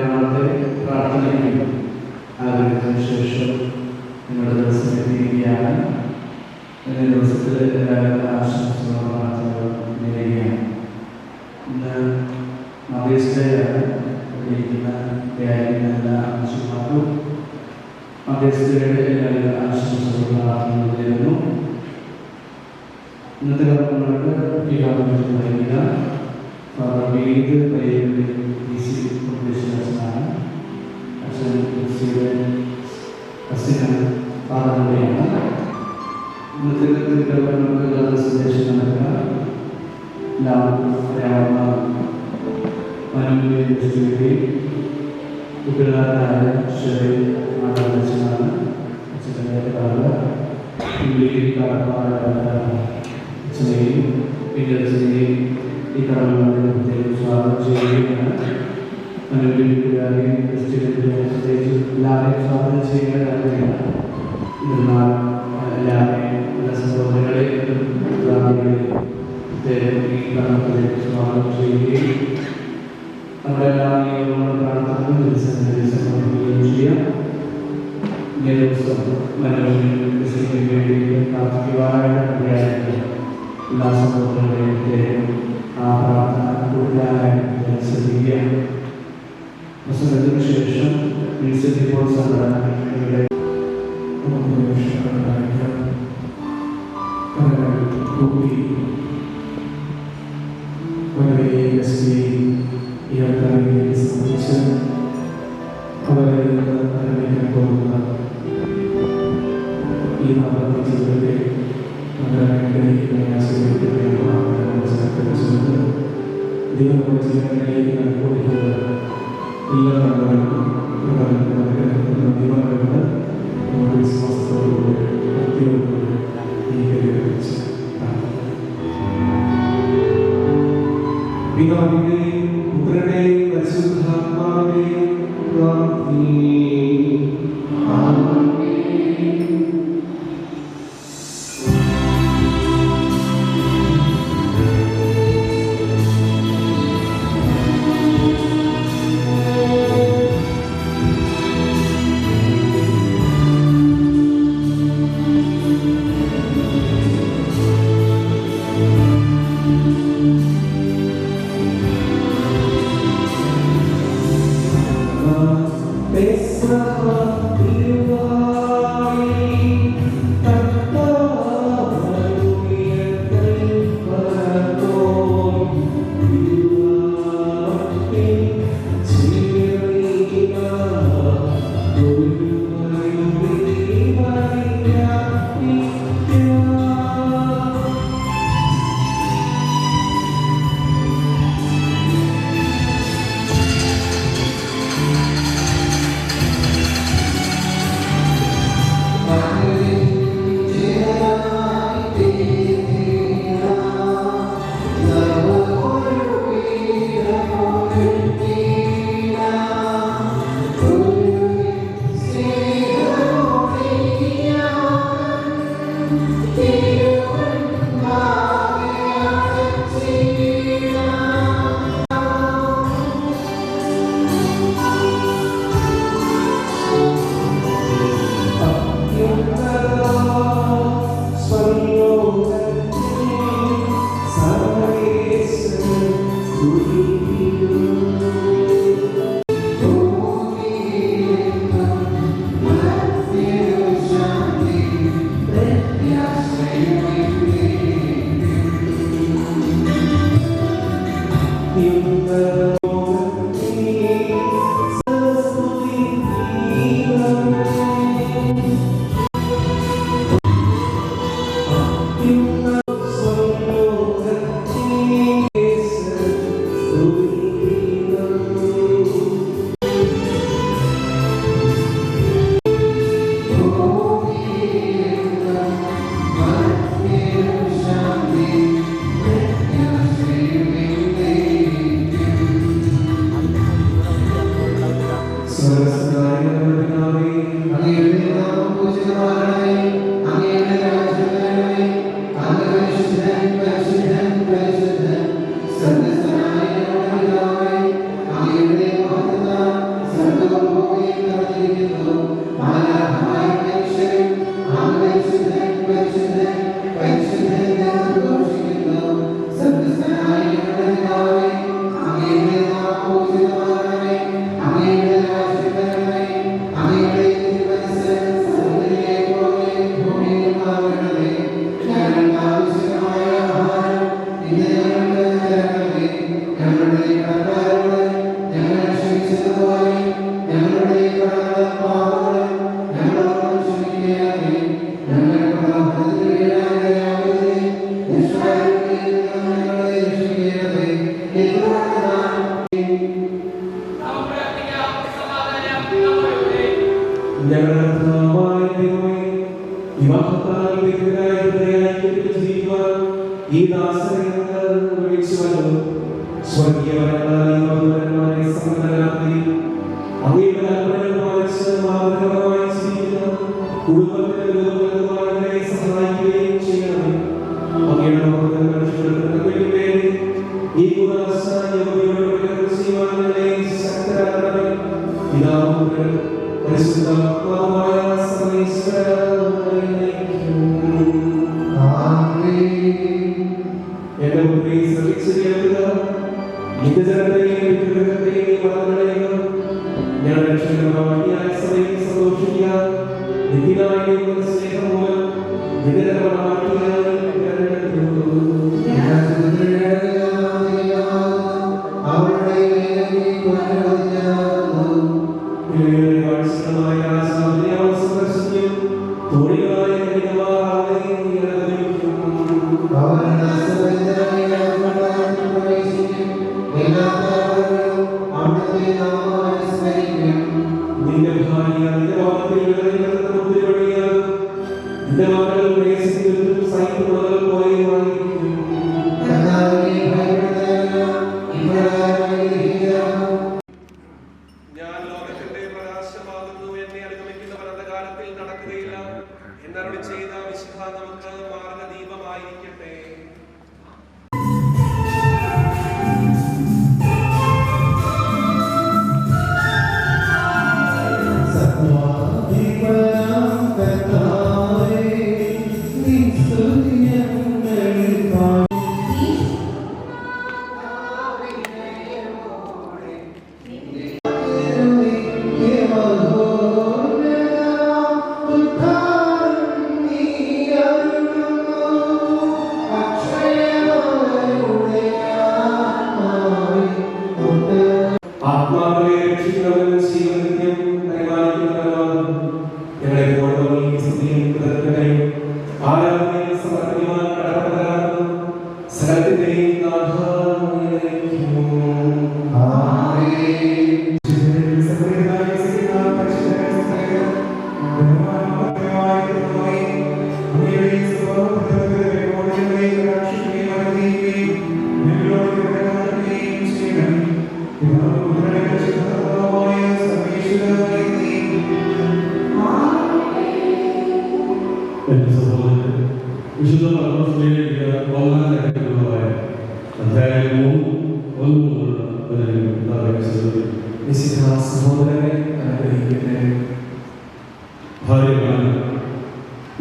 നാളത്തെ പ്രാർത്ഥനയ്ക്കും ആഗ്രഹത്തിന് ശേഷം നിങ്ങളുടെ ദിവസം എത്തിയിരിക്കുകയാണ്. ഇന്നത്തെ ദിവസത്തിൽ എല്ലാവരുടെ ആശംസകളും പ്രാർത്ഥനകളും നേരുകയാണ്. ഇന്ന് മദേഴ്സ് ഡേ ആണ്. ഇരിക്കുന്ന എല്ലാ അമ്മമാർക്കും മദേഴ്സ് ഡേയുടെ എല്ലാവരുടെ ആശംസകളും പ്രാർത്ഥനകളും നേരുന്നു. ഇന്നത്തെ കർമ്മങ്ങൾക്ക് വിവാഹം നൽകുക വീട് പരിപാടി പാഠങ്ങളെയാണ്. ഇന്നത്തെ തിരുക്കർമ്മങ്ങൾക്ക് സന്ദേശം നൽകുക എല്ലാവർക്കും അറിയാവുന്ന കുട്ടികളായ ശരി മാതാപിതാക്കളാണ്. അച്ഛനെയും പിന്നീട് ഈ കർമ്മങ്ങളെ സ്വാഗതം ചെയ്യുകയാണ്. അനുഗ്രഹിക്കുകയും പ്രത്യേകിച്ച് എല്ലാവരെയും സ്വാഗതം ചെയ്യുക കാര്യമാണ്. എന്നാൽ എല്ലാവരെയും എല്ലാ സഹോദരങ്ങളെയും ഈ കർമ്മത്തിലേക്ക് സ്വാഗതം ചെയ്യുകയും നമ്മളെല്ലാം പ്രാർത്ഥനകളും സമർപ്പിക്കുകയും ചെയ്യാം. ഈ ദിവസം മനോവിന് വേണ്ടി പ്രാർത്ഥിക്കുവാനായിട്ട് എല്ലാ സഹോദരങ്ങളെയും ആ പ്രാർത്ഥന കൂടുതലായിട്ട് ശ്രദ്ധിക്കുകയാണ്. പ്രസംഗത്തിന് ശേഷം ഇപ്പോൾ സംഘടനയുടെ സംബന്ധിച്ച് അവരെ അറിയിക്കാൻ പോകുന്ന ഈ നാളത്തെ ജീവിതത്തെ ജീവനിലേക്ക് നൽകിക്കൊടുക്കുന്ന എല്ലാ നന്മകൾക്കും നമ്മുടെ വിശ്വാസത്തോടുകൂടി ഭക്തിയോടുകൂടി ഈ പരിഗണിച്ച് പിതാവിന്റെയും പുത്രന്റെയും പരിശുദ്ധാത്മാവിന്റെയും Base ഞങ്ങളുടെ കർത്താവായ ദൈവമേ, ഈ മഹത്തായ വ്യക്തികളായി ജീവിക്കുവാൻ ഈ ദാസനെ ഞങ്ങൾ വിളിച്ചുവല്ലോ. സ്വർഗീയപരമായ മധുരമായ സമ്മതനായി അങ്ങയുടെ കൽപ്പനകൾ പാലിച്ച് മാതൃകമായി ജീവിക്കുന്ന കുടുംബത്തിന്റെ വിധവകളെ സഹായിക്കുകയും ചെയ്യണം. അങ്ങയുടെ മഹത്വങ്ങൾക്ക് വേണ്ടി ഈ കുദാശ യഹോവയോട് ചെയ്യുവാനുള്ള ശക്തരാകണമേ. പിതാവും പരിശുദ്ധാത്മാവുമായ സർവ്വേശ്വരനായ എന്റെ മുമ്പിൽ ശ്രമിച്ചു കേൾക്കുക. നിന്റെ ജനതയെയും വിഗ്രഹത്തെയും വളർന്നുകളയുക. ഞാൻ രക്ഷകനായ സഭയിൽ സന്തോഷിക്കുക. നിത്യനായ സ്നേഹം മൂലം നിരന്തരമാക്കിയാൽ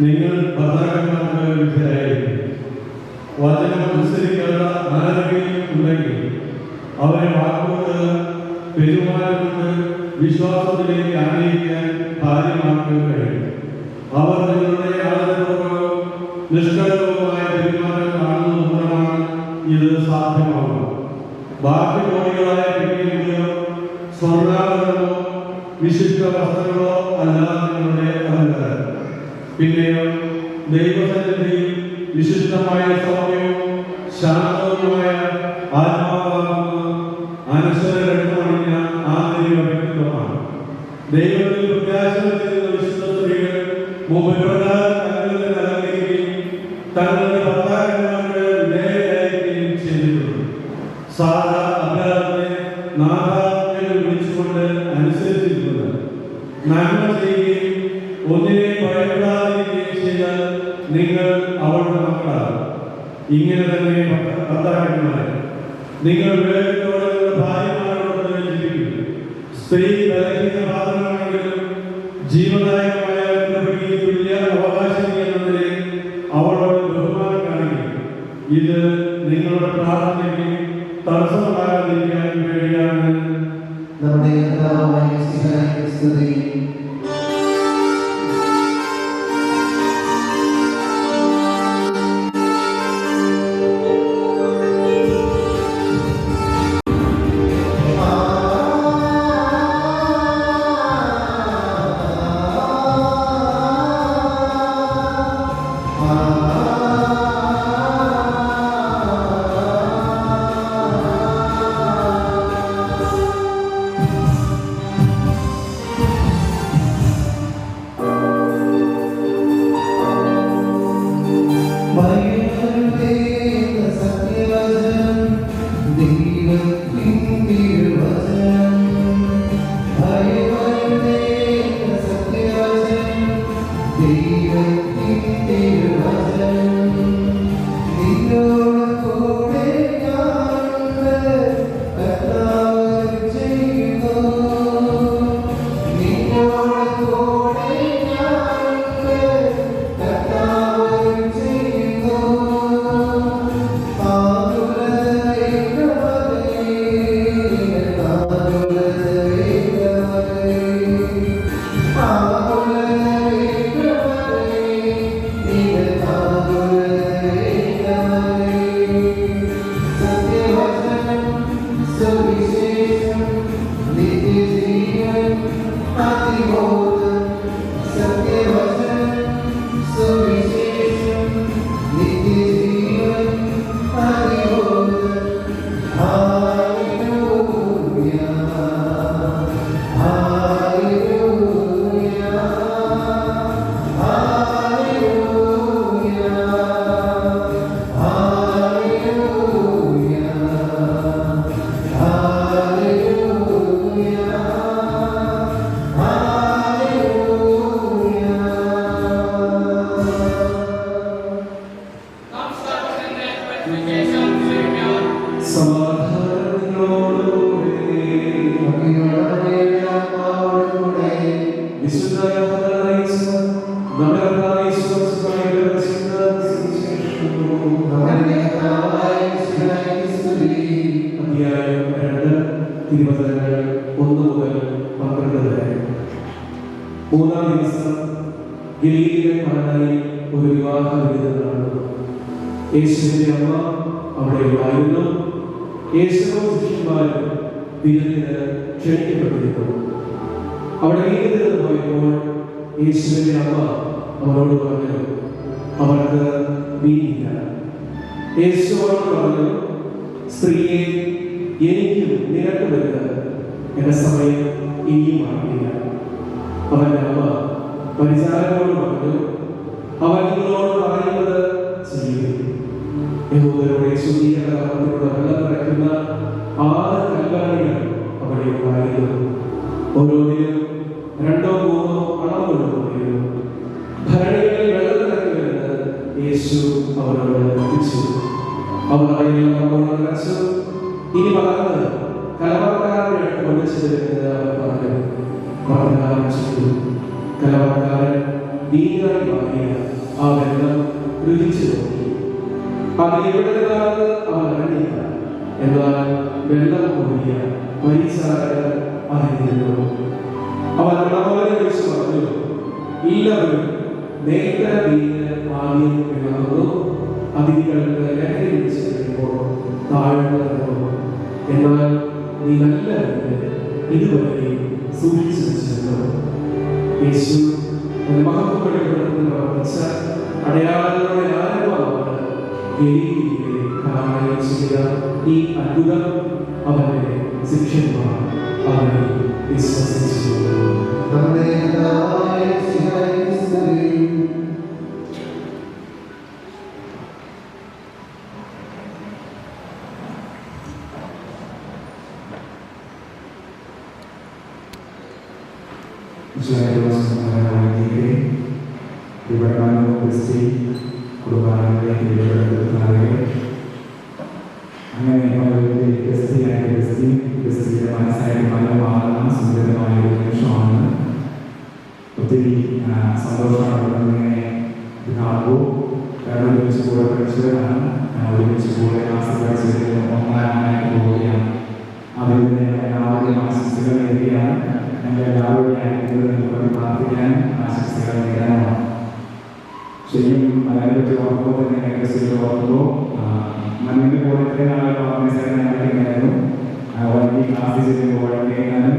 നിങ്ങൾ ഭർത്താക്കന്മാർക്ക് വിധേയരായിരിക്കും. വചനം അനുസരിക്കാത്ത ആരെങ്കിലും ഉണ്ടെങ്കിൽ അവരെ വാക്കുകൊണ്ട് പെരുമാറുന്നത് വിശ്വാസത്തിലേക്ക് ആനയിക്കാൻ ഭാര്യമാർക്ക് കഴിയും. അവർ നിങ്ങളുടെ ആദരപൂർവ്വം നിഷ്കളങ്കവുമായ പെരുമാറ്റം കാണുന്നത് മൂലമാണ് ഇത് സാധ്യമാകുന്നത്. ബാക്കി കോടികളായ വ്യക്തികളോ സ്വർണ്ണാഭരണമോ വിശിഷ്ട വസ്ത്രങ്ങളോ അല്ല നിങ്ങളുടെ അലങ്കാരം. പിന്നെയോ ദൈവസന്നിധിയിൽ വിശിഷ്ടമായ സൗമ്യവും ശാന്തവുമായ ആത്മാവാകുന്ന അനശ്വരരത്നമണിഞ്ഞ ആന്തരിക വ്യക്തിത്വമാണ്. ദൈവത്തിൽ പ്രത്യാശ വച്ചിരുന്ന വിശുദ്ധ സ്ത്രീകൾ തങ്ങളുടെ അലങ്കരിക്കുകയും തങ്ങളുടെ ഭർത്താക്കന്മാർക്ക് വിധേയരായിരിക്കുകയും ചെയ്തിട്ടുണ്ട്. സാധാ അഭ്യാസത്തെ നാഥാജ്ഞകൾ വിളിച്ചുകൊണ്ട് അനുസരിച്ചിട്ടുണ്ട്. നന്മ ചെയ്യുകയും ഒന്നിനെ ഭയപ്പെടാതിരിക്കുകയും ചെയ്താൽ നിങ്ങൾ അവളുടെ മക്കളാണ്. ഇങ്ങനെ തന്നെ ഭർത്താക്കന്മാരെ നിങ്ങൾ വിവേകത്തോടെ ഭാര്യമാരോട് ജീവിക്കുന്നു. സ്ത്രീ ബലഹീന പാത്രമാണെങ്കിലും ജീവദായകമായ കൃപയ്ക്ക് തുല്യ അവകാശം എന്നതിനെ അവളോട് ബഹുമാനം കാണിക്കും. ഇത് നിങ്ങളുടെ പ്രാർത്ഥനയ്ക്ക് തടസ്സമാകാതിരിക്കാൻ വേണ്ടിയാണ്. നമ്മുടെ കർത്താവായ യേശുവിനെ സ്തുതി. പ്രവർത്തനങ്ങൾ 1 മുതൽ 12 വരെ. 3-ാം ദിവസം ഗലീലയിലെ കാനായിൽ ഒരു വിവാഹ വിരുന്ന് നടന്നു. യേശുവിന്റെ അമ്മ അവിടെ ഉണ്ടായിരുന്നു. യേശുവും ശിഷ്യന്മാരും വിരുന്നിന് ക്ഷണിക്കപ്പെട്ടിരുന്നു. അവിടെ വീട്ടിൽ പോയപ്പോൾ യേശുവിന്റെ അമ്മ അവരോട് പറഞ്ഞു, അവർക്ക് വീടില്ല. യേശു അവരോട് പറഞ്ഞു, സ്ത്രീയെ, എനിക്കും നിനക്ക് വരുന്നത് എന്റെ സമയം ഇനിയും ആയില്ല. അവന്റെ അമ്മ പരിചാരകരോട് പറഞ്ഞു, അവൻ നിങ്ങളോട് പറയുന്നത് ചെയ്യും. യഹൂദരുടെ ശുദ്ധീകരണത്തിലൂടെ വെള്ളം നിറയ്ക്കുന്ന 6 കൽവാണികൾ അവിടെ ഉണ്ടായിരുന്നു. ഓരോന്നിനും 2-3 അളവുകൾ കൊണ്ടിരുന്നു. ഭരണികളിൽ വെള്ളം നിറയ്ക്കുമെന്ന് യേശു അവരോട് കൽപ്പിച്ചു. അവർ അതെല്ലാം നിറച്ചു. ഇനി പകർന്ന് കലവറക്കാരനെ കൊണ്ടുവച്ചതെന്ന് അവർ പറഞ്ഞു. പ്രകാരം ചെയ്തു. കലവറക്കാരൻ വീഞ്ഞായി മാറിയ ആ വെള്ളം രുചിച്ചു നോക്കി. അതിൽ എവിടെ നിന്നാണ് അവൻ അറിഞ്ഞില്ല. എന്നാൽ വെള്ളം കൂടിയ പരിചാരകർ അറിഞ്ഞിരുന്നു. അവൻ നമ്മളെ കുറിച്ച് പറഞ്ഞു, എല്ലാവരും നേരത്തെ വീഞ്ഞ് ആദ്യം ഇളകുന്നു, അതിഥികൾക്ക് ലഹരി പിടിച്ചു കഴിയുമ്പോൾ താഴ്ന്നു. എന്നാൽ നീ നല്ല വീഞ്ഞ് ഇതുവരെ സൂക്ഷിച്ചു വെച്ചിരുന്നു. യേശു മഹത്വപ്പെടുത്തുന്നതിന് പ്രവർത്തിച്ച അടയാളങ്ങളുടെ ആരംഭമാണ് ഗലീലയിലെ കാനായിൽ ചെയ്ത ഈ അത്ഭുതം. അവന്റെ ശിഷ്യന്മാർ അവനെ വിശ്വസിച്ചു. ഒത്തിരി സന്തോഷമാണ് കാണുമ്പോൾ. കാരണം ഒരുമിച്ച് കൂടെ പഠിച്ചവരാണ്, ഒരുമിച്ച് കൂടെ ആസ്വദിച്ച് ഒന്നായിട്ട് പോവുകയാണ്. അതിന് എല്ലാവരുടെയും ആശംസകൾ നേടിയാണ്. ഞങ്ങൾ എല്ലാവരുടെയും പ്രാർത്ഥിക്കാൻ ആശംസകൾ നേടാനാണ്. ശരിക്കും അതിനെപ്പറ്റി ഓർക്കുമ്പോൾ തന്നെ ഞങ്ങൾക്ക് ഓർക്കുമ്പോൾ മണ്ണിൻ്റെ കൂടെ ഇത്രയും നാളെ ഓർഗനൈസേഷനായിരുന്നു. വണ്ടി ക്ലാസ്സിൽ ചെല്ലുമ്പോൾ കേൾക്കാനും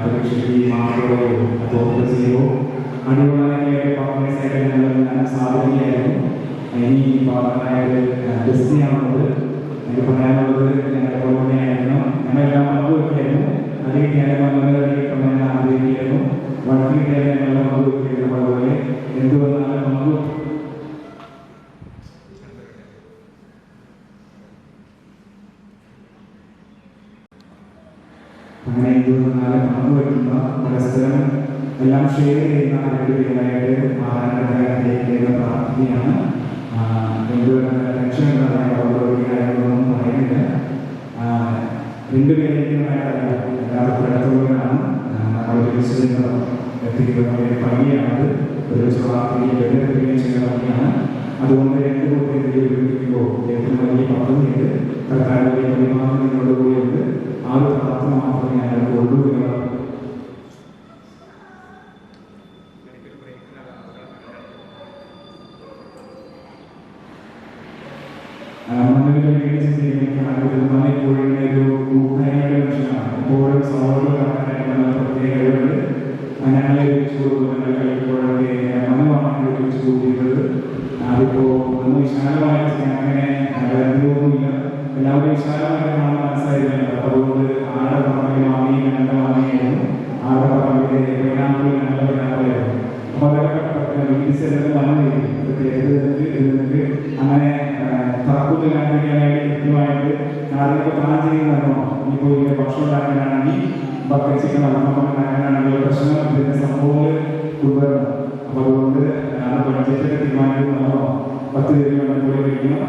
പരീക്ഷയ്ക്ക് മാർക്കുകളോ തോന്നുക ചെയ്യുമ്പോൾ അടിപൊളിയായിട്ട് ഓർഗനൈസേഷൻ ഞാൻ സാധിക്കുകയായിരുന്നു. ഇനി പാർട്ടനായിട്ട് ഡെസ്റ്റിയാണുള്ളത്. എനിക്ക് പറയാനുള്ളത് ഞങ്ങളുടെ ഓർമ്മയായിരുന്നു. ഞങ്ങളെല്ലാം പങ്കുവയ്ക്കായിരുന്നു. അല്ലെങ്കിൽ ഞാൻ വന്നതിനെ ആഗ്രഹിക്കുന്നു. വണ്ടിയുടെ ഞങ്ങളെല്ലാം പങ്കുവയ്ക്കുന്നു. അതുപോലെ എന്തുവന്നാലും നമുക്ക് അങ്ങനെ എന്തുവന്നാലും പങ്കുവയ്ക്കുന്ന പരസ്പരം എല്ലാം ഷെയർ ചെയ്യുന്ന രണ്ടുപേരായിട്ട് മാറാനായിട്ട് പ്രാർത്ഥനയാണ്. ടെൻഷൻ കാര്യങ്ങളൊന്നും പറയുന്നില്ല. രണ്ടുപേരേക്കുമായിട്ടല്ല, എല്ലാവർക്കും അടുത്തുള്ളവരാണ്. എത്തിക്കുന്ന പണിയാണത്. ഒരു പ്രാർത്ഥനയും ചെയ്യുന്ന പണിയാണ്. അതുകൊണ്ട് 2 കൂട്ടത്തിൽ ഉപയോഗിക്കുമ്പോൾ ഏറ്റവും വലിയ പദ്ധതിയുണ്ട്. കർത്താവിന്റെ പരിമാണങ്ങളോടുകൂടിയുണ്ട്. ആ ഒരു പ്രാർത്ഥന മാത്രമേ ഞങ്ങൾക്ക് ഉള്ളൂ. ഒരു കൂട്ടായ്മയുടെ വിഷയമാണ്. എപ്പോഴും സഹോദരങ്ങളായിട്ടുള്ള പ്രത്യേകതകളുണ്ട്. ഞങ്ങളെ ഒരുമിച്ച് കൊടുക്കുന്നത് കഴിക്കുമ്പോഴൊക്കെ മനുവാണ് ഒരുമിച്ച് കൂട്ടിയത്. അതിപ്പോൾ ഒന്ന് വിശാലമായിട്ട് അങ്ങനെ ഒന്നുമില്ല. എല്ലാവരും വിശാലമായിട്ട് കാണാൻ മനസ്സിലായിരുന്നല്ലോ. അതുകൊണ്ട് ആടെ പറമ്പിൽ വാങ്ങിയും ഞങ്ങളുടെ വാങ്ങിയായിരുന്നു. ആടെ പറമ്പിലെ പൈനാപ്പിൾ ഞങ്ങളുടെ പൈനാപ്പിളായിരുന്നു. അപ്പോൾ അതൊക്കെ വീട്ടിൽ വന്നിട്ട് അങ്ങനെ തറക്കൂത്ത് കാണിക്കാനായിട്ട് കൃത്യമായിട്ട് നാളെ പ്ലാൻ ചെയ്യുന്നതാണോ. ഇപ്പോൾ ഇങ്ങനെ ഭക്ഷണം ഉണ്ടാക്കാനാണെങ്കിൽ ബക്കറ്റ് ചിക്കൻ ഉണ്ടാക്കാനാണെങ്കിൽ പ്രശ്നം ഇതിൻ്റെ സംഭവങ്ങൾ കൊണ്ടുവരണം. അപ്പോൾ അതുകൊണ്ട് ബഡ്ജറ്റൊക്കെ തീരുമാനിക്കുന്നതാണോ 10 പേര് കൂടെ വയ്ക്കണം.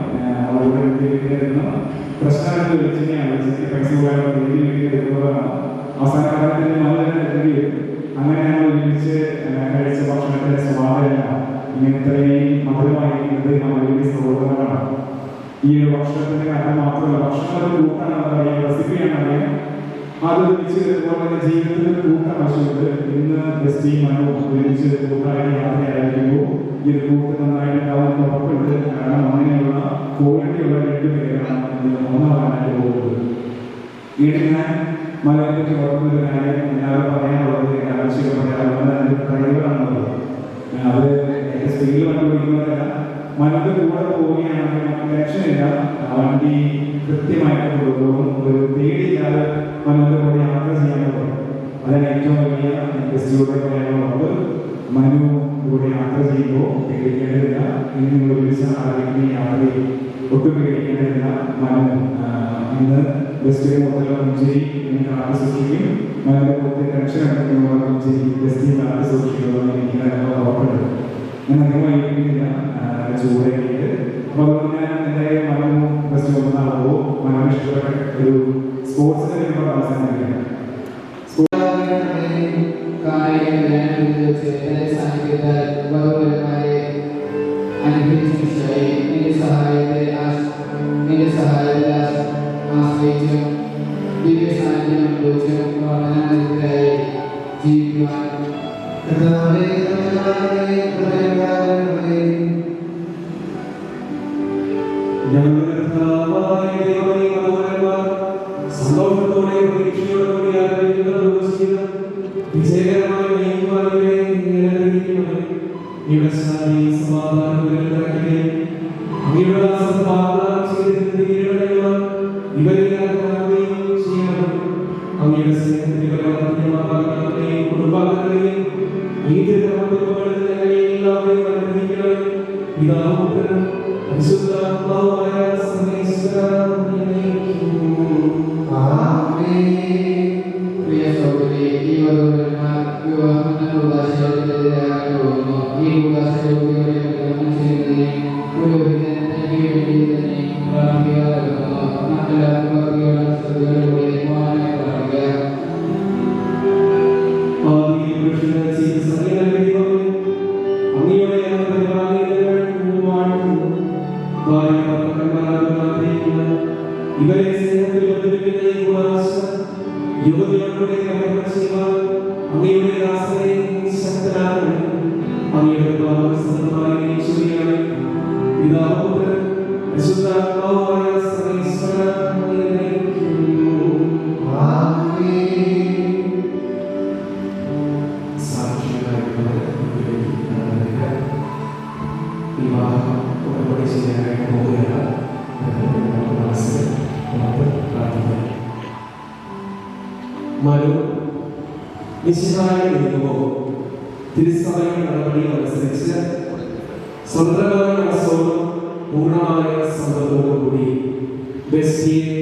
അതുപോലെ എടുക്കണം. പ്രശ്നമായിട്ട് വിളിച്ചിട്ട് പൈസ പോയാൽ എടുക്കുന്നതാണ്. അവസാന കാലത്തിൽ നല്ല അങ്ങനെ ഞങ്ങൾ ഒരുമിച്ച് കഴിച്ച ഭക്ഷണത്തിൻ്റെ സ്വാദമല്ല ഇങ്ങനത്തെയും മധുരമായിരിക്കുന്നത് നമ്മൾ വലിയ സൗഹൃദങ്ങളാണ്. ഈ ഒരു ഭക്ഷണത്തിന്റെ കാര്യം മാത്രമല്ല, ഭക്ഷണം ഒരു കൂട്ടാണെന്ന് പറയാം, റെസിപ്പിയാണ് അറിയാം. അത് ഒരുമിച്ച് നമ്മുടെ ജീവിതത്തിൽ കൂട്ട ആവശ്യമുണ്ട്. ഇന്ന് ബെസ്റ്റി മനോ ഒരുമിച്ച് കൂട്ടായി യാത്രയായിരിക്കുമ്പോൾ ഈ ഒരു കൂട്ട് നന്നായിട്ടുണ്ടാവുന്ന ഉറപ്പുണ്ട്. കാരണം അങ്ങനെയുള്ള ക്വാളിറ്റിയുള്ള രണ്ടുപേരാണ് ഒന്നാവാനായിട്ട് പോകുന്നത്. വീട്ടിൽ ഞാൻ മലയെ പറ്റി ഓർക്കുന്നൊരു കാര്യം എല്ലാവരും പറയാനുള്ളത്, ആവശ്യം പറയാനുള്ളത് ഡ്രൈവറാണുള്ളത്. അത് എൻ്റെ സ്പീഡിൽ കണ്ടുപിടിക്കുന്നതല്ല, മലയുടെ കൂടെ പോവുകയാണെങ്കിൽ നമുക്ക് രക്ഷയില്ല. വണ്ടി കൃത്യമായിട്ട് കൊടുക്കും, ഒരു പേടിയില്ലാതെ മലയുടെ കൂടെ യാത്ര ചെയ്യാൻ പറ്റും. അതാണ് ഏറ്റവും വലിയ ബെസ്റ്റിലൂടെ പറയാനുള്ളത്. മനു കൂടെ യാത്ര ചെയ്യുമ്പോൾ പേടിക്കേണ്ടതില്ല. ഇനിയുള്ള വിളിച്ച ആരെങ്കിലും യാത്രയിൽ ഒട്ടും പേടിക്കേണ്ടതില്ല. മനു ഇന്ന് ബെസ്റ്റിലെ മൊത്തം മുഞ്ചേരി കാത്തു സൂക്ഷിക്കും. മലയുടെ പുറത്തെ ടെൻഷൻ എടുക്കുന്ന മുഞ്ചേരി ബെസ്റ്റി കാത്തു സൂക്ഷിക്കുന്നതെന്ന് എനിക്ക് ഉറപ്പുണ്ട്. ഞാൻ അധികം വൈകിട്ടില്ല, ചൂടായിട്ട്. അപ്പോൾ അതുകൊണ്ട് ഞാൻ എന്തായാലും മനു ബെസ്റ്റ് ഒന്നാകുമ്പോൾ മനു ഇഷ്ടപ്പെട്ട ഒരു സ്പോർട്സിനെ വരുമ്പോൾ അവസാനിപ്പിക്കണം. സന്തോഷത്തോടെ പ്രതീക്ഷയോടുകൂടി വിജയകരമായി ഇവരെ സ്നേഹത്തിൽ ബന്ധിപ്പിക്കുന്ന ഈ കൂടാശ യുവതികളുടെ അങ്ങയുടെ ദാസനെ ശക്തനാക്കണം. അങ്ങയുടെ ഭാഗസ്ഥമായി ഈശ്വരിയാണ് പിതാപുത്രൻ പരിശുദ്ധാത്മാവായ സർവ്വേശ്വരൻ. വിവാഹം ഉടമ്പടി ചെയ്യാനായിട്ട് പോവുകയാണ്. മനു നിശ്ചിതമായി നിൽക്കുമ്പോൾ തിരുസഭയുടെ നടപടി അനുസരിച്ച് സ്വതന്ത്രമായ മനസ്സോടും പൂർണ്ണമായ സമ്മതത്തോടും കൂടി ബെസ്റ്റിയെ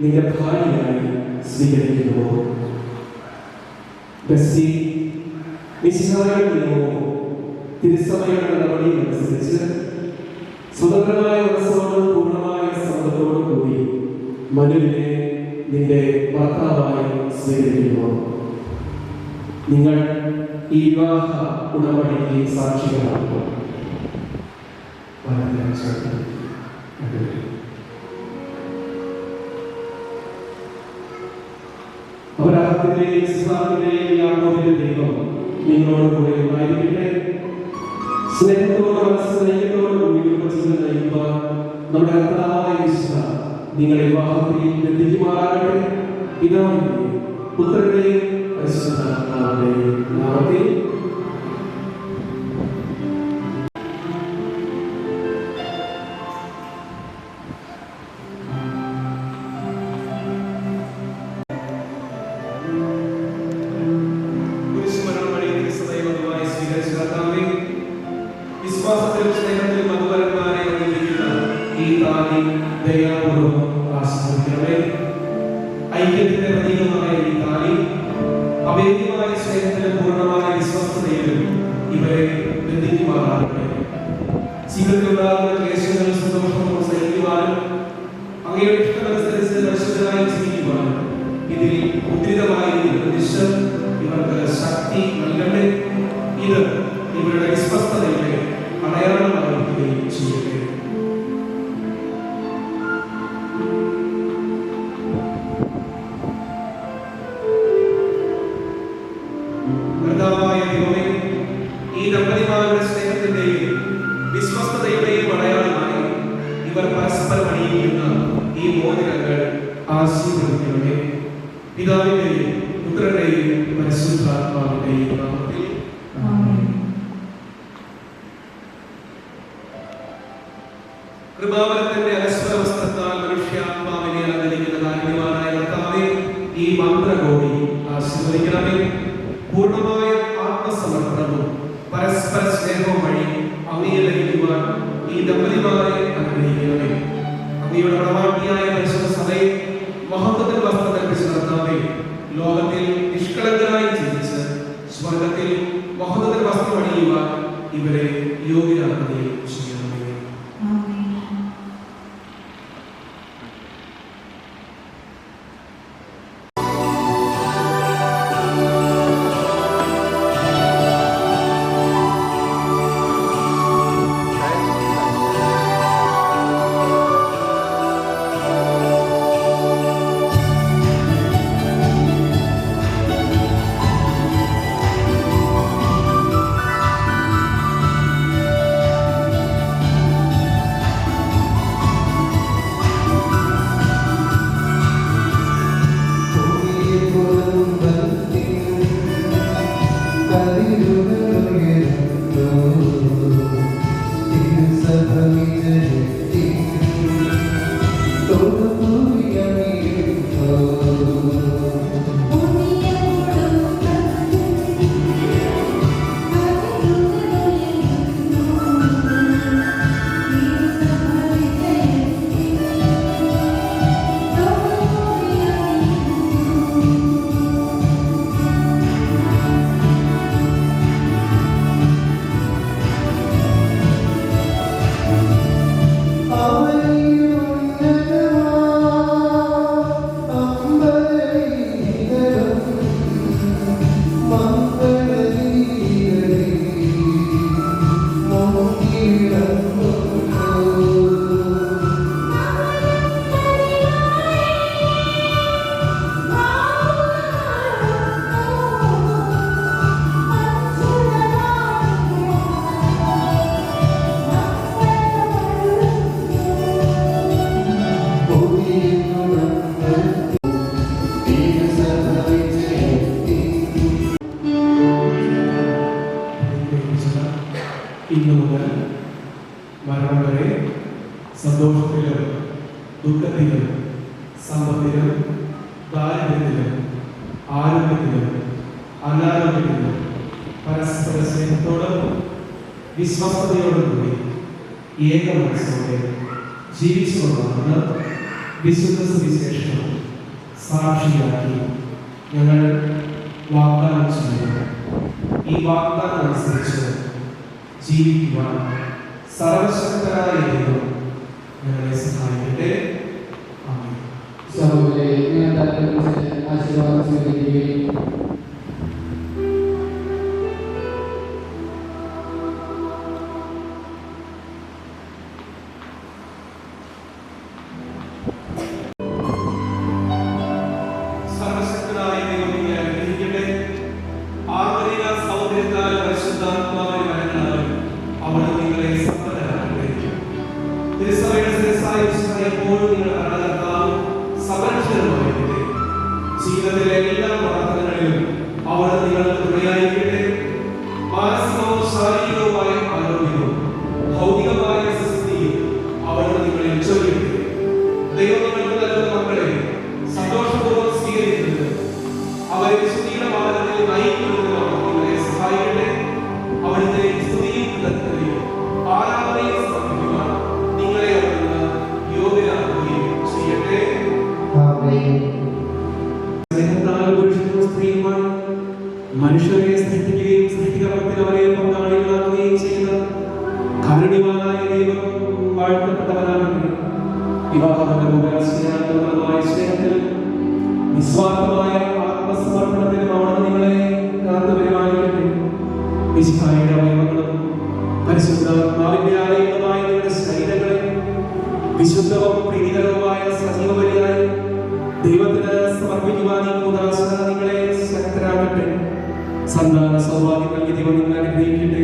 നിന്റെ ഭാര്യയായി സ്വീകരിക്കുന്നു. ബെസ്റ്റി നിശ്ചിതമായി നിൽക്കുമ്പോൾ തിരുസഭയുടെ നടപടി അനുസരിച്ച് സ്വതന്ത്രമായ മനസ്സോടും പൂർണ്ണമായ സമ്മതത്തോടും കൂടി മനുവിനെ നിന്റെ ഭർത്താവായി സ്വീകരിക്കുന്നു. നിങ്ങൾ ഈ വിവാഹ ഉടമ്പടിക്ക് സാക്ഷികളാകുന്നു. അബ്രഹാമിന്റെയും ഇസ്ഹാക്കിന്റെയും യാക്കോബിന്റെയും ദൈവം നിങ്ങളോട് കൂടെ ഉണ്ടായിരിക്കട്ടെ. സ്നേഹത്തോടും സ്നേഹത്തോടും ജീവിതത്തിൽ നയിക്കുവാൻ നമ്മുടെ കർത്താവായ ഈശോ നിങ്ങളെ വിവാഹത്തിൽ ബന്ധിക്കുമാറാകട്ടെ. പിതാവിന്റെയും പുത്രന്റെയും പരിശുദ്ധാത്മാവിന്റെയും നാമത്തിൽ വിശ്വാസത്തിലും സ്നേഹത്തിലും മധുപരന്മാരെ ഈ താലി ദയാപൂർവ്വം ആസ്വദിക്കണമേ. ഐക്യത്തിന്റെ പ്രതീകമായ ഈ താലി അഭേദ്യമായ സ്നേഹത്തിലും പൂർണ്ണമായ വിശ്വസ്തതയിലും ഇവരെ ബന്ധിക്കുമാറാകട്ടെ. ജീവിതത്തിലുണ്ടാകുന്ന ക്ലേശങ്ങളും സന്തോഷവും സഹിക്കുവാനും അങ്ങയുടെ ഇഷ്ടമനുസരിച്ച് പരിശുദ്ധമായി ജീവിക്കുവാനും ഇതിൽ ഉദ്രിതമായി ഇവർക്ക് ശക്തി നൽകട്ടെ. ഇത് ഇവരുടെ വിശ്വസ്തതയുടെ അടയാളമായിരിക്കുകയും ചെയ്യട്ടെ. ദമ്പതിമാരുടെ സ്നേഹത്തിന്റെയും വിശ്വസ്തതയുടെയും അടയാളമായി ഇവർ പരസ്പരം അണിയിക്കുന്ന ഈ മോതിരങ്ങൾ ആശീർവദിക്കണമേ. പിതാവിന്റെയും പുത്രന്റെയും പരിശുദ്ധാത്മാവിന്റെയും നാമത്തിൽ. കൃപാവരത്തിന്റെ അനശ്വരവസ്ത്രത്താൽ മനുഷ്യാത്മാവിനെ അലങ്കരിക്കുന്ന കാരുണ്യവാനായ കർത്താവേ, ഈ മന്ത്രകോടി ആശീർവദിക്കണമേ. പൂർണ്ണമായ ആത്മസമർപ്പണവും പരസ്പര സ്നേഹവും വഴി അങ്ങയെ ലഭിക്കുവാൻ ഈ ദമ്പതിമാരെ അനുഗ്രഹിക്കണമേ. അങ്ങയുടെ പ്രവാദിയായ പരിശുദ്ധ സഭയെ മഹത്വത്തിൽ വസ്ത്രം ധരിപ്പിച്ച കർത്താവേ, ലോകത്തിൽ നിഷ്കളങ്കരായി ജീവിച്ച് സ്വർഗത്തിൽ മഹത്വത്തിൽ വസ്ത്രം അണിയുവാൻ ഇവരെ യോഗ്യരാക്കുകയും ചെയ്യണമേ. ഇന്നു മുതൽ മരണം വരെ സന്തോഷത്തിലും ദുഃഖത്തിലും സമ്പത്തിലും ദാരിദ്ര്യത്തിലും ആരോഗ്യത്തിലും അനാരോഗ്യത്തിലും പരസ്പര സ്നേഹത്തോടും വിശ്വാസതയോടും കൂടി ഏക മനസ്സോടെ ജീവിച്ചുകൊണ്ടാണ് വിശുദ്ധ സുവിശേഷം സാക്ഷിയാക്കി ഞങ്ങൾ വാഗ്ദാനം ചെയ്യുന്നു. ഈ വാഗ്ദാനം അനുസരിച്ച് ജീവിക്കുവാൻ സർവശക്തരായ ദൈവം ഞങ്ങളെ സഹായിക്കട്ടെ. ആമേൻ. സഹോദരരെ, ഞാൻ തലകുനിച്ച് ആശീർവാദം സ്വീകരിക്കുകയും സർവശക്തനായ ദൈവം നിങ്ങളെ അനുഗ്രഹിക്കട്ടെ. ആന്തരിക സൗന്ദര്യത്താൽ പരിശുദ്ധാത്മാവിന്റെ വരങ്ങളാൽ അവിടുന്ന് നിങ്ങളെ സമ്പന്നരാക്കട്ടെ. തിരുസഭയുടെ ശിരസ്സായ വിശുദ്ധനെ എപ്പോഴും നിങ്ങൾ ഭരണകർത്താവും സംരക്ഷകരുമായിരിക്കട്ടെ. ജീവിതത്തിലെ എല്ലാ പ്രവർത്തനങ്ങളിലും അവിടുന്ന് നിങ്ങൾക്ക് തുണയായിരിക്കട്ടെ. മാനസികവും ശാരീരികവുമായ ആരോഗ്യവും ഭൗതികമായ സുസ്ഥിതിയും അവിടുന്ന് നിങ്ങളെ ഉച്ചരിക്കട്ടെ. ദൈവം നിങ്ങൾക്ക് നൽകുന്ന മക്കളെ സന്തോഷപൂർവ്വം സ്വീകരിക്കുന്നത് അവരെ വിശുദ്ധിയുടെ മാർഗത്തിൽ നയിക്കുന്നതിനുമാണ് നിങ്ങളെ സഹായിക്കട്ടെ. അവിടുത്തെ സ്തുതിയും കൃതജ്ഞതയും ആരാധനയും സമർപ്പിക്കുവാൻ നിങ്ങളെ അവിടുന്ന് യോഗ്യരാക്കുകയും ചെയ്യട്ടെ. സ്നേഹത്താൽ പുരുഷനും സ്ത്രീയുമായി മനുഷ്യരെ സൃഷ്ടിക്കുകയും സൃഷ്ടികർമ്മത്തിൽ അവരെ പങ്കാളികളാക്കുകയും ചെയ്ത കാരുണ്യവാനായ ദൈവം വാഴ്ത്തപ്പെട്ടവനാകട്ടെ. വിവാഹബന്ധമായ സ്നേഹത്തിൽ നിസ്വാർത്ഥമായ ആത്മസമർപ്പണത്തിലും അവിടുന്ന് നിങ്ങളെ കാത്തു പരിപാലിക്കട്ടെ. വിശുദ്ധായുടെ അവയവങ്ങളും പരിശുദ്ധാത്മാവിന്റെ ആലയങ്ങളുമായ നിങ്ങളുടെ ശരീരങ്ങളെ വിശുദ്ധവും പ്രീതികരവുമായ സജീവ ബലിയായി ദൈവത്തിന് സമർപ്പിക്കുവാൻ ഈ കൂദാശ നിങ്ങളെ ശക്തരാക്കട്ടെ. സന്താന സൗഭാഗ്യം നൽകി ദൈവം നിങ്ങൾ അനുഗ്രഹിക്കട്ടെ.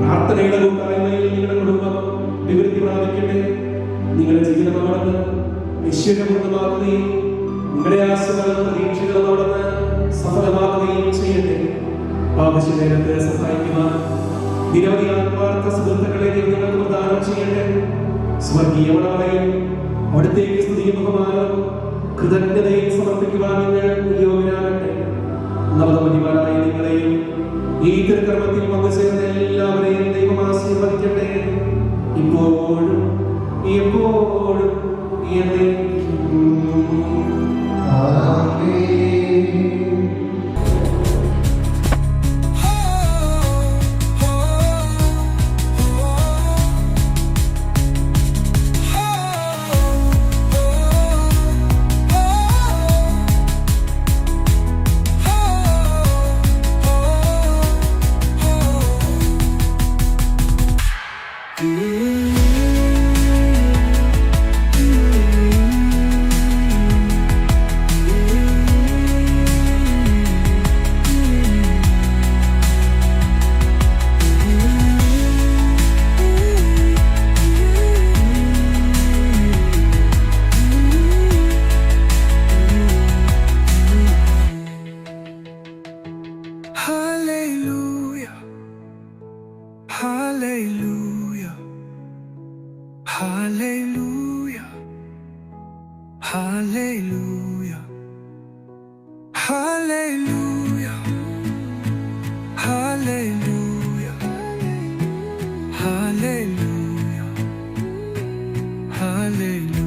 പ്രാർത്ഥനയുടെ കൂട്ടായ്മയിൽ നിങ്ങളുടെ കുടുംബം വിവൃത്തി പ്രാപിക്കട്ടെ. നിങ്ങളുടെ ജീവിതം അവിടുന്ന് ഐശ്വര്യപൂർണ്ണമാക്കുകയും നിങ്ങളുടെ ആശകളും പ്രതീക്ഷകളും അവിടുന്ന് സഫലമാക്കുകയും ചെയ്യട്ടെ. ആവശ്യനേരത്തെ സഹായിക്കുവാൻ നിരവധി ആത്മാർത്ഥ സുഹൃത്തുക്കളെ നിങ്ങൾക്ക് പ്രദാനം ചെയ്യട്ടെ. സ്വർഗീയ ഉടമയിൽ അവിടുത്തേക്ക് സ്തുതിയും ബഹുമാനവും കൃതജ്ഞതയും സമർപ്പിക്കുവാൻ നിങ്ങൾ യോഗ്യരാകട്ടെ. നവദമ്പതിമാരായ നിങ്ങളെയും ഈ തിരുക്കർമ്മത്തിൽ പങ്കുചേർന്ന എല്ലാവരെയും ദൈവം ആശീർവദിക്കട്ടെ. ഇപ്പോഴും എപ്പോഴും Hallelujah, hallelujah, hallelujah, hallelujah, hallelujah, hallelujah, hallelujah.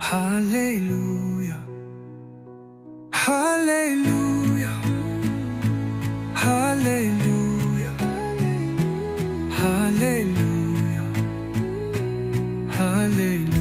Hallelujah. Hallelujah. Hallelujah. Hallelujah. Hallelujah.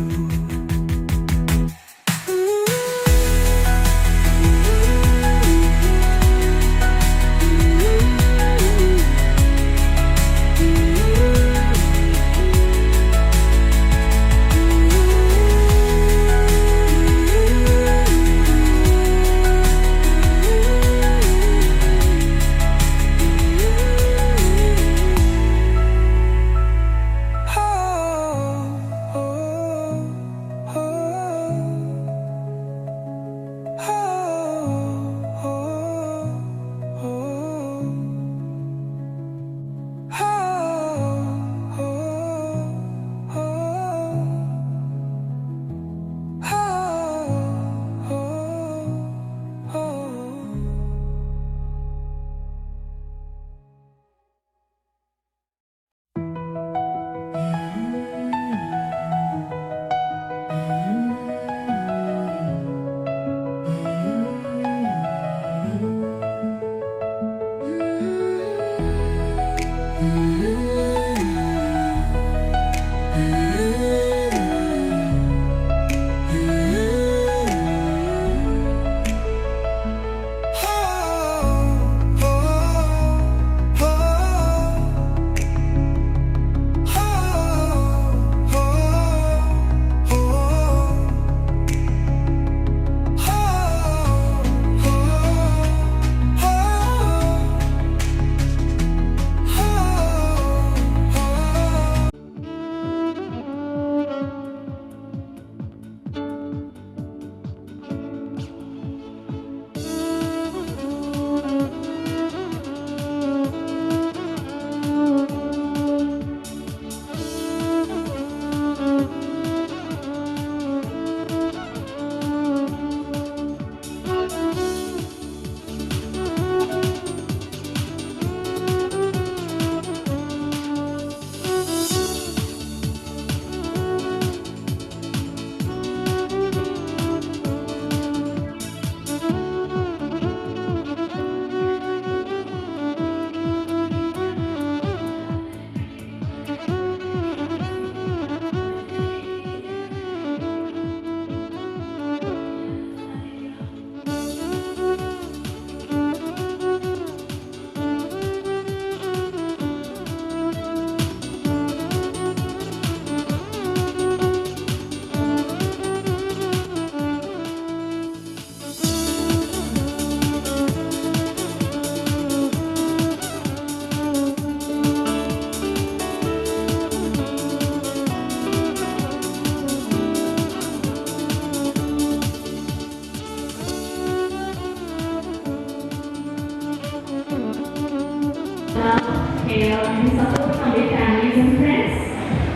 support from your families and friends.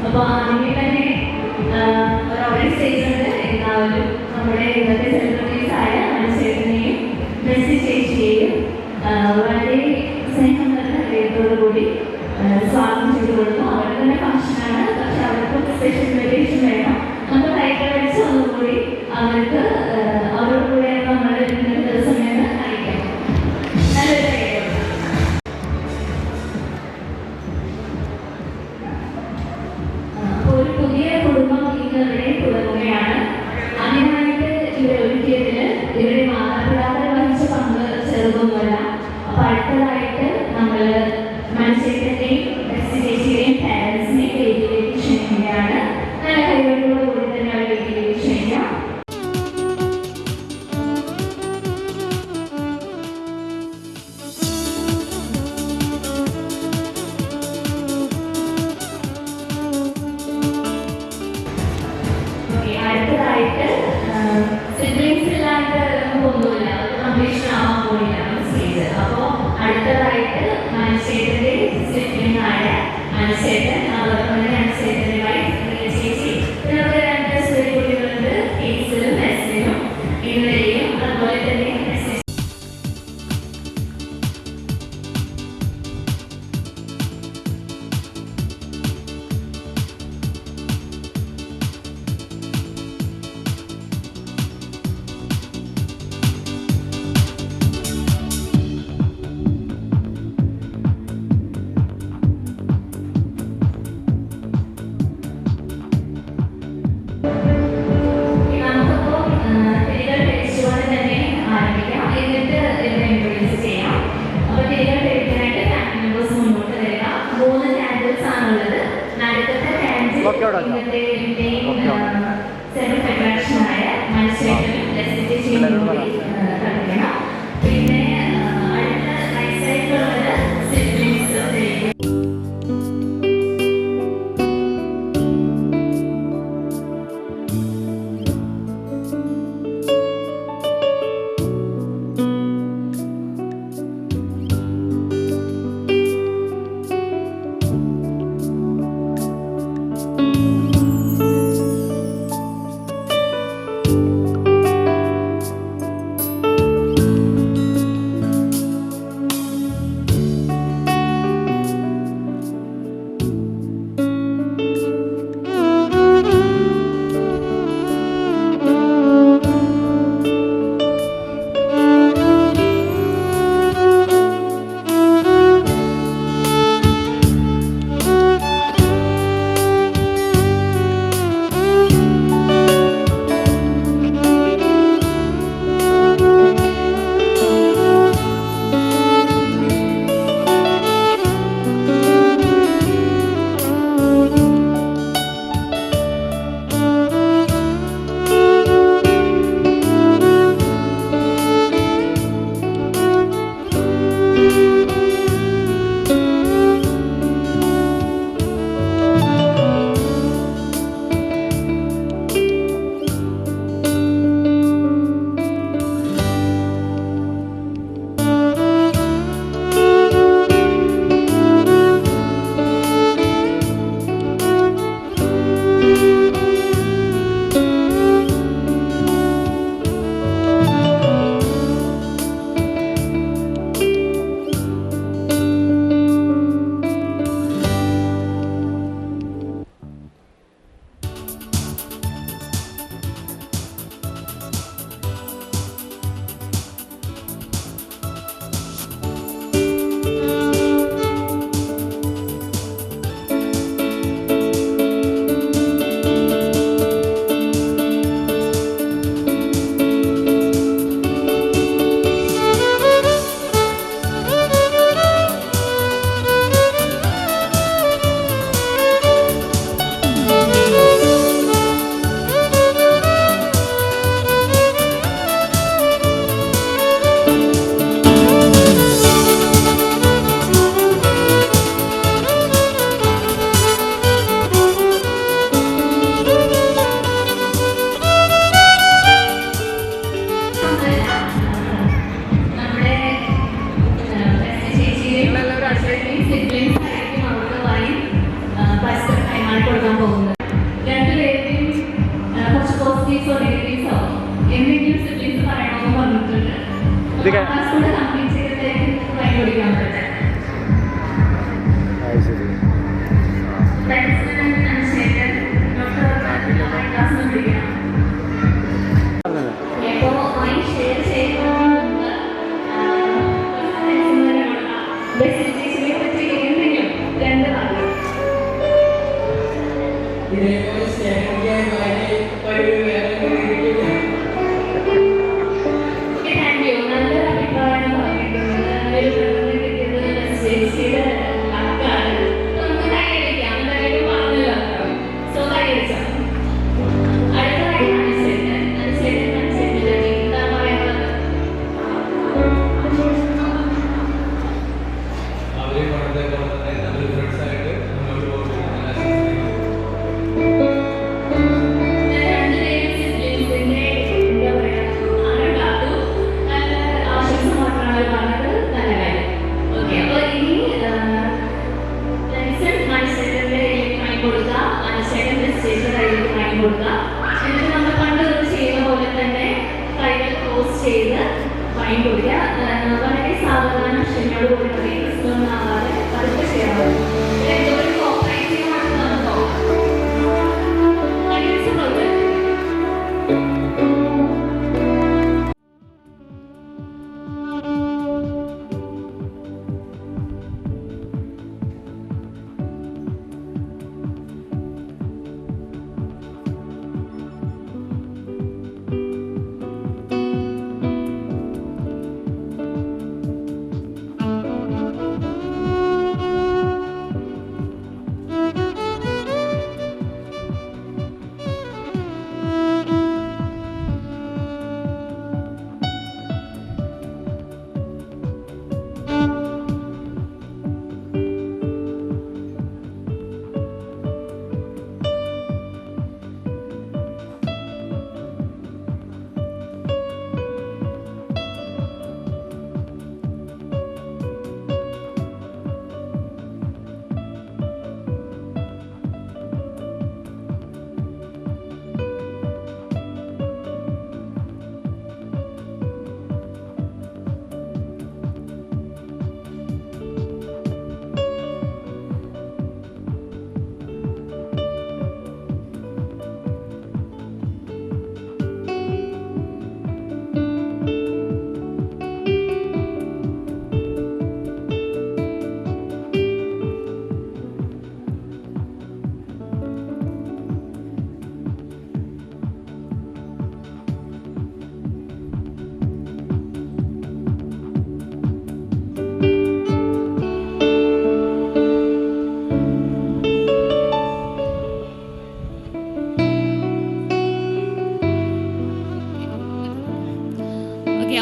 അപ്പോൾ ആദ്യമേ തന്നെ ഒരു ഓഡിയൻസ് ചെയ്യുന്നത് എല്ലാവരും നമ്മുടെ ഇന്നത്തെ സെലിബ്രിറ്റീസ് ആയ അനുശേഷനെയും മെസ്സി ചേച്ചിയെയും വളരെ സ്നേഹം നിറഞ്ഞ ഹൃദയത്തോടു കൂടി സ്വാഗതം ചെയ്തുകൊള്ളുന്നു. അവർ തന്നെ ഫംഗ്ഷനാണ്, പക്ഷെ അവർക്ക് സ്പെഷ്യൽ ഇൻവിറ്റേഷൻ വേണം. നമ്മൾ കൈകൾ വെച്ച് ഒന്നുകൂടി അവർക്ക് അവരോട് കൂടെ നമ്മൾ ഇന്നത്തെ ദിവസം എന്ന് അറിയിക്കാം. നല്ലൊരു ഒരു പുതിയ കുടുംബം ഇന്നിവിടെ തുടങ്ങുകയാണ്. അതിനായിട്ട് ഇവരെ ഒരുക്കിയതിൽ ഇവരുടെ മാതാപിതാക്കൾ വഹിച്ച പങ്ക് ചെറുതൊന്നുമല്ല. അപ്പൊ അടുത്തതായിട്ട് നമ്മൾ മനുഷ്യന്റെയും മെസ്സി ചേച്ചിയുടെയും പാരൻസിനെയും വേദിയിലേക്ക് ക്ഷണിക്കുകയാണ്. നല്ല കൈകളോട് കൂടി തന്നെ അവർ വേദിയിലേക്ക് ക്ഷണിക്കാം. അടുത്തതായിട്ട് സിബ്ലിങ്സ് ഇല്ലാണ്ട് ഒന്നുമില്ല, കംപ്ലീഷൻ ആവാൻ പോയില്ല സ്റ്റേജ്. അപ്പോൾ അടുത്തതായിട്ട് മനുഷ്യന്റെ സിബ്ലിംഗ് ആയ മനുഷ്യൻ, അതുപോലെ മനുഷ്യന്റെ വൈഫ് ചേച്ചി, പിന്നെ രണ്ട് സ്ത്രീ കുട്ടികളുണ്ട്, കേസിലും മെസ്സിനും ഇവരെയും അതുപോലെ തന്നെ ഇന്നത്തെ സെൽഫ് അട്രാക്ഷനായ മത്സരത്തിലും ലെസ്സേജ് ചെയ്യുന്നത് കളിക്കണം. പിന്നെ അടുത്ത നൈസായിട്ടുള്ളത് സിബ്ലിങ്സ് ചെയ്യും. Thank you.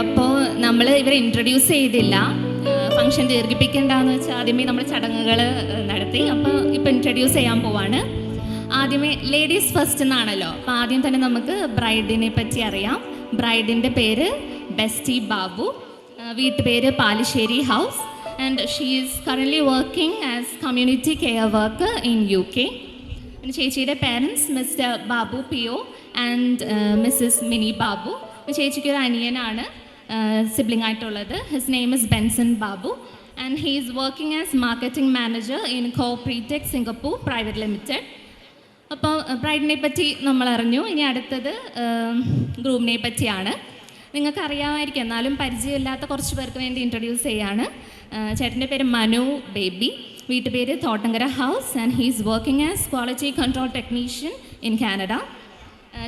അപ്പോൾ നമ്മൾ ഇവരെ ഇൻട്രൊഡ്യൂസ് ചെയ്തില്ല. ഫംഗ്ഷൻ ദീർഘിപ്പിക്കേണ്ടെന്ന് വെച്ചാൽ ആദ്യമേ നമ്മൾ ചടങ്ങുകൾ നടത്തി. അപ്പോൾ ഇപ്പോൾ ഇൻട്രൊഡ്യൂസ് ചെയ്യാൻ പോവാണ്. ആദ്യമേ ലേഡീസ് ഫസ്റ്റ് എന്നാണല്ലോ, അപ്പോൾ ആദ്യം തന്നെ നമുക്ക് ബ്രൈഡിനെ പറ്റി അറിയാം. ബ്രൈഡിൻ്റെ പേര് ബെസ്റ്റി ബാബു, വീട്ടുപേര് Palissery house, and she is currently working as community care worker in UK. ചേച്ചിയുടെ parents Mr Babu PO and Mrs Mini Babu. ചേച്ചിക്ക് ഒരു അനിയനാണ് സിബ്ലിംഗ് ആയിട്ടുള്ളത്. His name is Benson Babu and he is working as marketing manager in Copritech Singapore private limited. അപ്പോൾ ബ്രൈഡിനെ പറ്റി നമ്മൾ അറിഞ്ഞു. ഇനി അടുത്തത് ഗ്രൂമിനെ പറ്റിയാണ്. നിങ്ങൾക്ക് അറിയാമായിരിക്കും, എന്നാലും പരിചയമില്ലാത്ത കുറച്ച് പേർക്ക് വേണ്ടി ഇൻട്രൊഡ്യൂസ് ചെയ്യാണ്. ചേട്ടൻ്റെ പേര് മനു ബേബി, വീട്ടുപേര് Thottankara house, and he is working as quality control technician in Canada.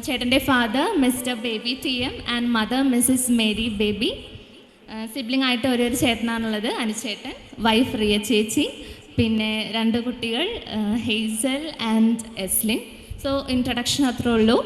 ചേട്ടൻ്റെ father Mr Baby TM and mother Mrs Mary Baby. Sibling ആയിട്ട് ഒരു ചേട്ടനാണുള്ളത്, അനുചേട്ടൻ. വൈഫ് റിയ ചേച്ചി, പിന്നെ 2 കുട്ടികൾ hazel and Eslin. So introduction അത്രേ ഉള്ളൂ.